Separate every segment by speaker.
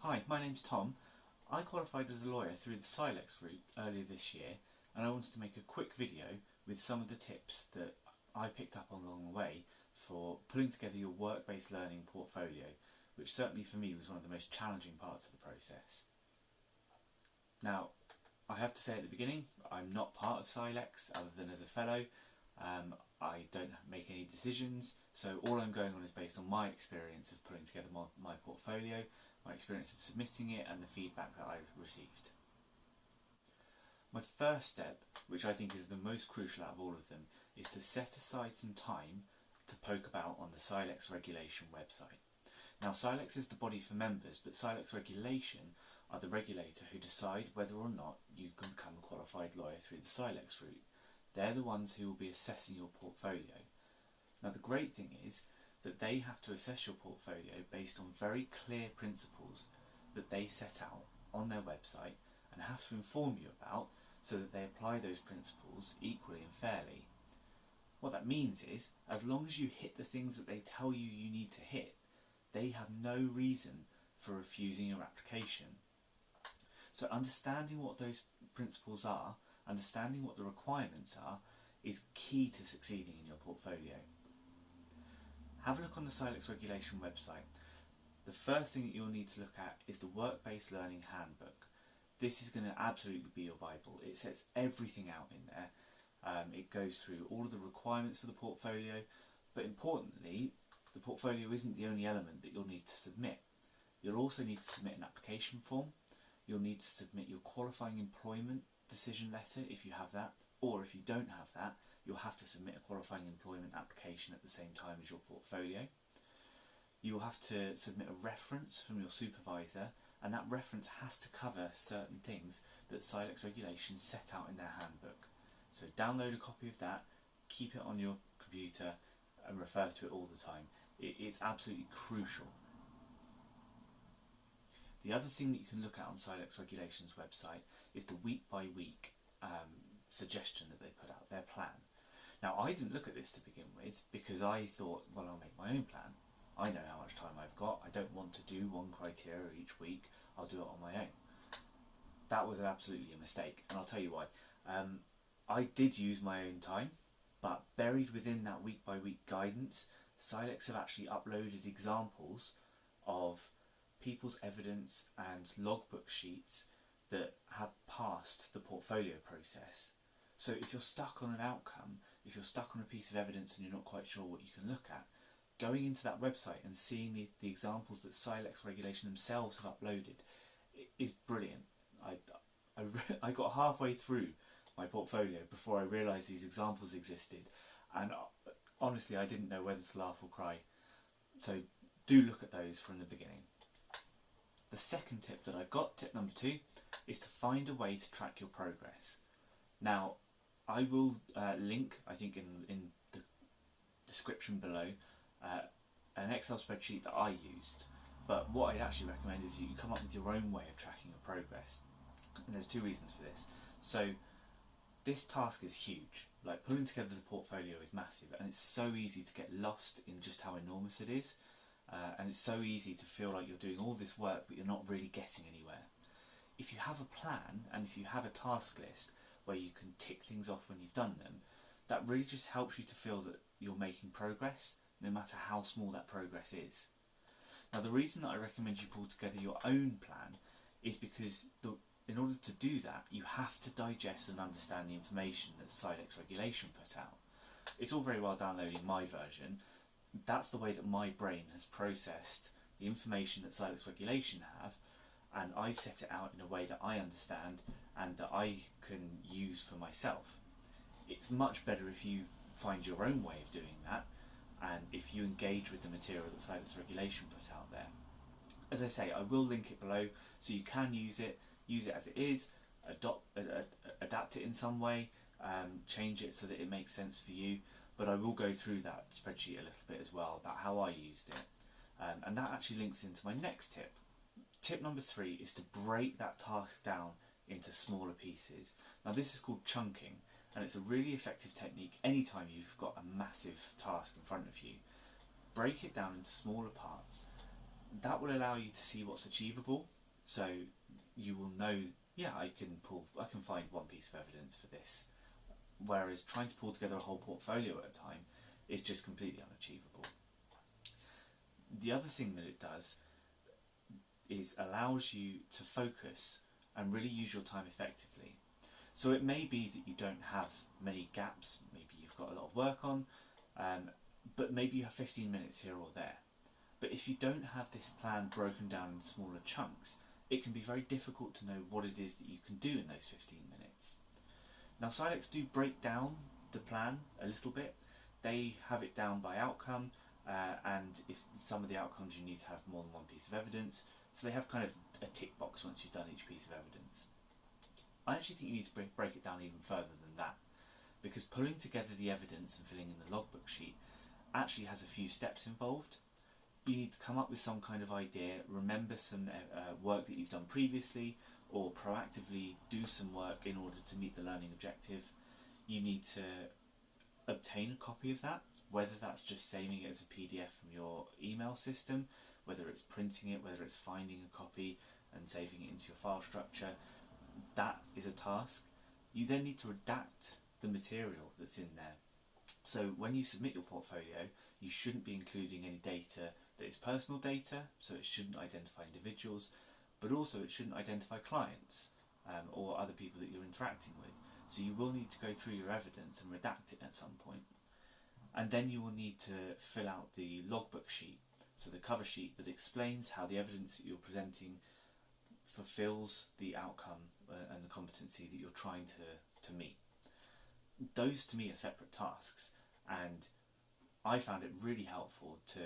Speaker 1: Hi, my name's Tom. I qualified as a lawyer through the Silex route earlier this year, and I wanted to make a quick video with some of the tips that I picked up on along the way for pulling together your work-based learning portfolio, which certainly for me was one of the most challenging parts of the process. Now, I have to say at the beginning, I'm not part of Silex other than as a fellow. I don't make any decisions, so all I'm going on is based on my experience of putting together my portfolio, my experience of submitting it, and the feedback that I received. My first step, which I think is the most crucial out of all of them, is to set aside some time to poke about on the Silex regulation website. Now, Silex is the body for members, but Silex regulation are the regulator who decide whether or not you can become a qualified lawyer through the Silex route. They're the ones who will be assessing your portfolio. Now, the great thing is that they have to assess your portfolio based on very clear principles that they set out on their website and have to inform you about, so that they apply those principles equally and fairly. What that means is, as long as you hit the things that they tell you you need to hit, they have no reason for refusing your application. So understanding what those principles are, understanding what the requirements are, is key to succeeding in your portfolio. Have a look on the Silex regulation website. The first thing that you'll need to look at is the Work-Based Learning Handbook. This is going to absolutely be your Bible. It sets everything out in there. It goes through all of the requirements for the portfolio, but importantly, the portfolio isn't the only element that you'll need to submit. You'll also need to submit an application form. You'll need to submit your qualifying employment decision letter if you have that, or if you don't have that, you'll have to submit a qualifying employment application at the same time as your portfolio. You will have to submit a reference from your supervisor, and that reference has to cover certain things that Silex regulations set out in their handbook. So download a copy of that, keep it on your computer and refer to it all the time. It's absolutely crucial. The other thing that you can look at on Silex regulations website is the week by week suggestion that they put out, their plan. Now, I didn't look at this to begin with because I thought, well, I'll make my own plan. I know how much time I've got. I don't want to do one criteria each week. I'll do it on my own. That was absolutely a mistake, and I'll tell you why. I did use my own time, but buried within that week by week guidance, Silex have actually uploaded examples of people's evidence and logbook sheets that have passed the portfolio process. So if you're stuck on an outcome, if you're stuck on a piece of evidence and you're not quite sure what you can look at, going into that website and seeing the examples that Silex regulation themselves have uploaded is brilliant. I got halfway through my portfolio before I realised these examples existed, and honestly I didn't know whether to laugh or cry. So do look at those from the beginning. The second tip that I've got, tip number 2, is to find a way to track your progress. Now, I will link, I think in the description below, an Excel spreadsheet that I used, but what I'd actually recommend is you come up with your own way of tracking your progress, and there's 2 reasons for this. So this task is huge. Like, pulling together the portfolio is massive, and it's so easy to get lost in just how enormous it is, and it's so easy to feel like you're doing all this work but you're not really getting anywhere. If you have a plan and if you have a task list where you can tick things off when you've done them, that really just helps you to feel that you're making progress, no matter how small that progress is. Now, the reason that I recommend you pull together your own plan is because in order to do that, you have to digest and understand the information that Silex regulation put out. It's all very well downloading my version. That's the way that my brain has processed the information that Silex regulation have, and I've set it out in a way that I understand and that I can use for myself. It's much better if you find your own way of doing that, and if you engage with the material that Silex regulation put out there. As I say, I will link it below so you can use it as it is, adapt it in some way, change it so that it makes sense for you, but I will go through that spreadsheet a little bit as well about how I used it. And that actually links into my next tip. Tip number 3 is to break that task down into smaller pieces. Now, this is called chunking, and it's a really effective technique anytime you've got a massive task in front of you. Break it down into smaller parts. That will allow you to see what's achievable, so you will know, yeah, I can find one piece of evidence for this, whereas trying to pull together a whole portfolio at a time is just completely unachievable. The other thing that it does is allows you to focus and really use your time effectively. So it may be that you don't have many gaps, maybe you've got a lot of work on, but maybe you have 15 minutes here or there. But if you don't have this plan broken down in smaller chunks, it can be very difficult to know what it is that you can do in those 15 minutes. Now Silex do break down the plan a little bit. They have it down by outcome, and if some of the outcomes you need to have more than one piece of evidence, so they have kind of a tick box once you've done each piece of evidence. I actually think you need to break it down even further than that, because pulling together the evidence and filling in the logbook sheet actually has a few steps involved. You need to come up with some kind of idea, remember some work that you've done previously, or proactively do some work in order to meet the learning objective. You need to obtain a copy of that, whether that's just saving it as a PDF from your email system, whether it's printing it, whether it's finding a copy and saving it into your file structure. That is a task. You then need to redact the material that's in there. So when you submit your portfolio, you shouldn't be including any data that is personal data, so it shouldn't identify individuals, but also it shouldn't identify clients or other people that you're interacting with. So you will need to go through your evidence and redact it at some point. And then you will need to fill out the logbook sheet, so the cover sheet that explains how the evidence that you're presenting fulfills the outcome and the competency that you're trying to meet. Those to me are separate tasks, and I found it really helpful to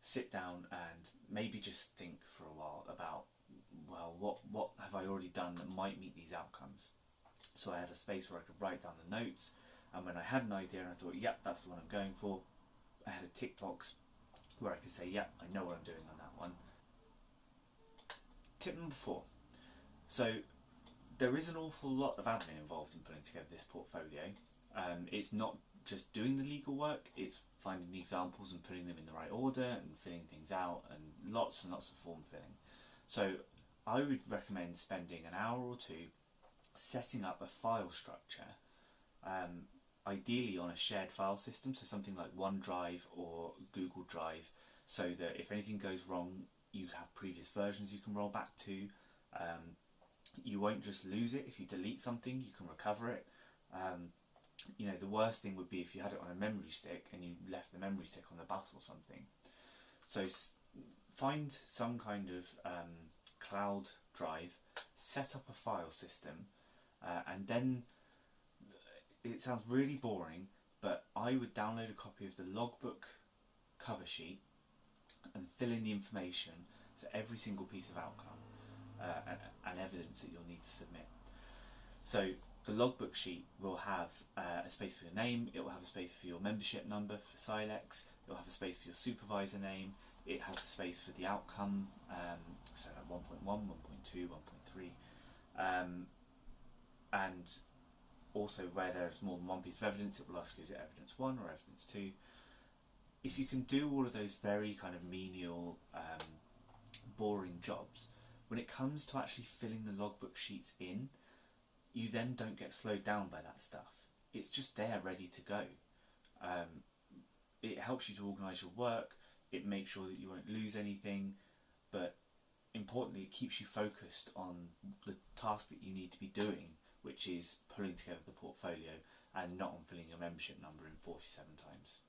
Speaker 1: sit down and maybe just think for a while about, well, what have I already done that might meet these outcomes? So I had a space where I could write down the notes, and when I had an idea and I thought, yep, that's the one I'm going for, I had a tick box where I could say, yep, I know what I'm doing on that one. Tip number 4. So there is an awful lot of admin involved in putting together this portfolio. It's not just doing the legal work, it's finding the examples and putting them in the right order and filling things out, and lots of form filling. So I would recommend spending an hour or two setting up a file structure, ideally on a shared file system, so something like OneDrive or Google Drive, so that if anything goes wrong, you have previous versions you can roll back to. You won't just lose it. If you delete something, you can recover it. You know, the worst thing would be if you had it on a memory stick and you left the memory stick on the bus or something. So find some kind of cloud drive, set up a file system, and then, it sounds really boring, but I would download a copy of the logbook cover sheet and fill in the information for every single piece of outcome and evidence that you'll need to submit. So the logbook sheet will have a space for your name, it will have a space for your membership number for Silex, it will have a space for your supervisor name, it has a space for the outcome, so like 1.1, 1.2, 1.3, and also where there's more than one piece of evidence, it will ask you, is it evidence 1 or evidence 2? If you can do all of those very kind of menial, boring jobs, when it comes to actually filling the logbook sheets in, you then don't get slowed down by that stuff. It's just there ready to go. It helps you to organise your work, it makes sure that you won't lose anything, but importantly it keeps you focused on the task that you need to be doing, which is pulling together the portfolio and not on filling your membership number in 47 times.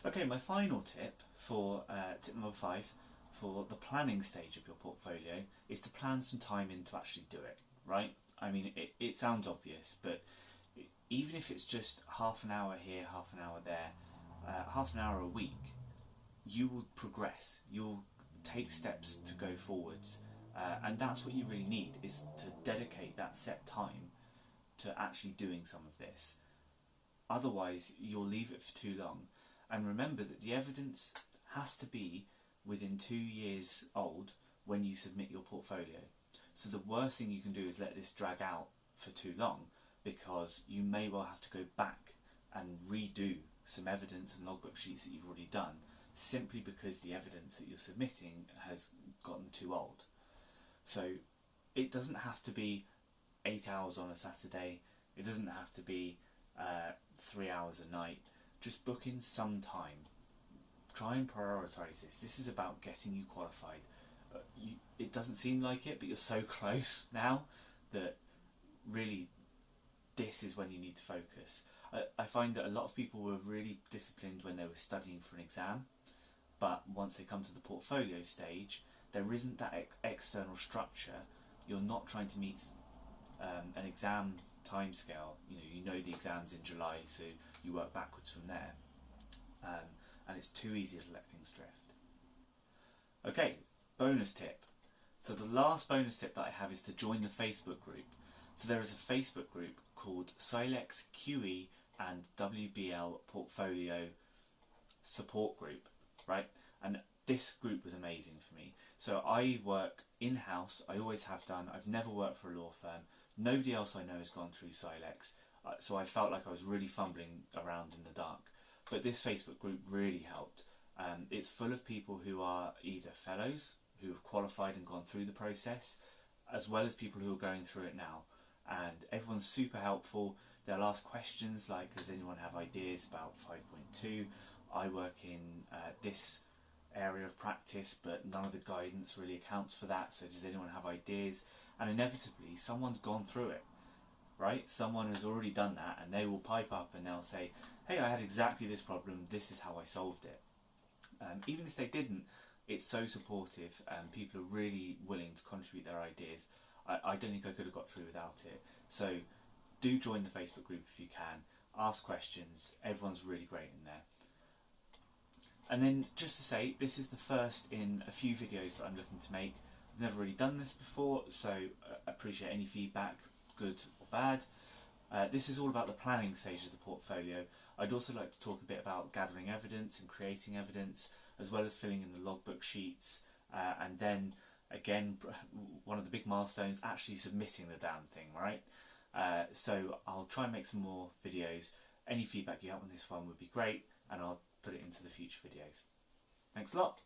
Speaker 1: Okay, my final tip for tip number 5 for the planning stage of your portfolio is to plan some time in to actually do it, right? I mean, it sounds obvious, but even if it's just half an hour here, half an hour there, half an hour a week, you will progress, you'll take steps to go forwards, and that's what you really need, is to dedicate that set time to actually doing some of this. Otherwise you'll leave it for too long. And remember that the evidence has to be within 2 years old when you submit your portfolio. So the worst thing you can do is let this drag out for too long, because you may well have to go back and redo some evidence and logbook sheets that you've already done simply because the evidence that you're submitting has gotten too old. So it doesn't have to be 8 hours on a Saturday, it doesn't have to be 3 hours a night. Just book in some time. Try and prioritise this. This is about getting you qualified. It doesn't seem like it, but you're so close now that really this is when you need to focus. I find that a lot of people were really disciplined when they were studying for an exam, but once they come to the portfolio stage, there isn't that external structure. You're not trying to meet an exam timescale. You know the exam's in July, so you work backwards from there, and it's too easy to let things drift. Okay, bonus tip. So the last bonus tip that I have is to join the Facebook group. So there is a Facebook group called Silex QE and WBL Portfolio Support Group, right? And this group was amazing for me. So I work in-house, I always have done. I've never worked for a law firm. Nobody else I know has gone through Silex, so I felt like I was really fumbling around in the dark. But this Facebook group really helped. It's full of people who are either fellows, who have qualified and gone through the process, as well as people who are going through it now. And everyone's super helpful. They'll ask questions like, does anyone have ideas about 5.2? I work in this area of practice, but none of the guidance really accounts for that, so does anyone have ideas? And inevitably someone's gone through it, right? Someone has already done that, and they will pipe up and they'll say, hey, I had exactly this problem, this is how I solved it. Even if they didn't, it's so supportive, and people are really willing to contribute their ideas. I don't think I could have got through without it. So do join the Facebook group if you can, ask questions, everyone's really great in there. And then just to say, this is the first in a few videos that I'm looking to make. I've never really done this before, so appreciate any feedback, good or bad. This is all about the planning stage of the portfolio. I'd also like to talk a bit about gathering evidence and creating evidence, as well as filling in the logbook sheets, and then again, one of the big milestones, actually submitting the damn thing, right? So I'll try and make some more videos. Any feedback you have on this one would be great, and I'll put it into the future videos. Thanks a lot.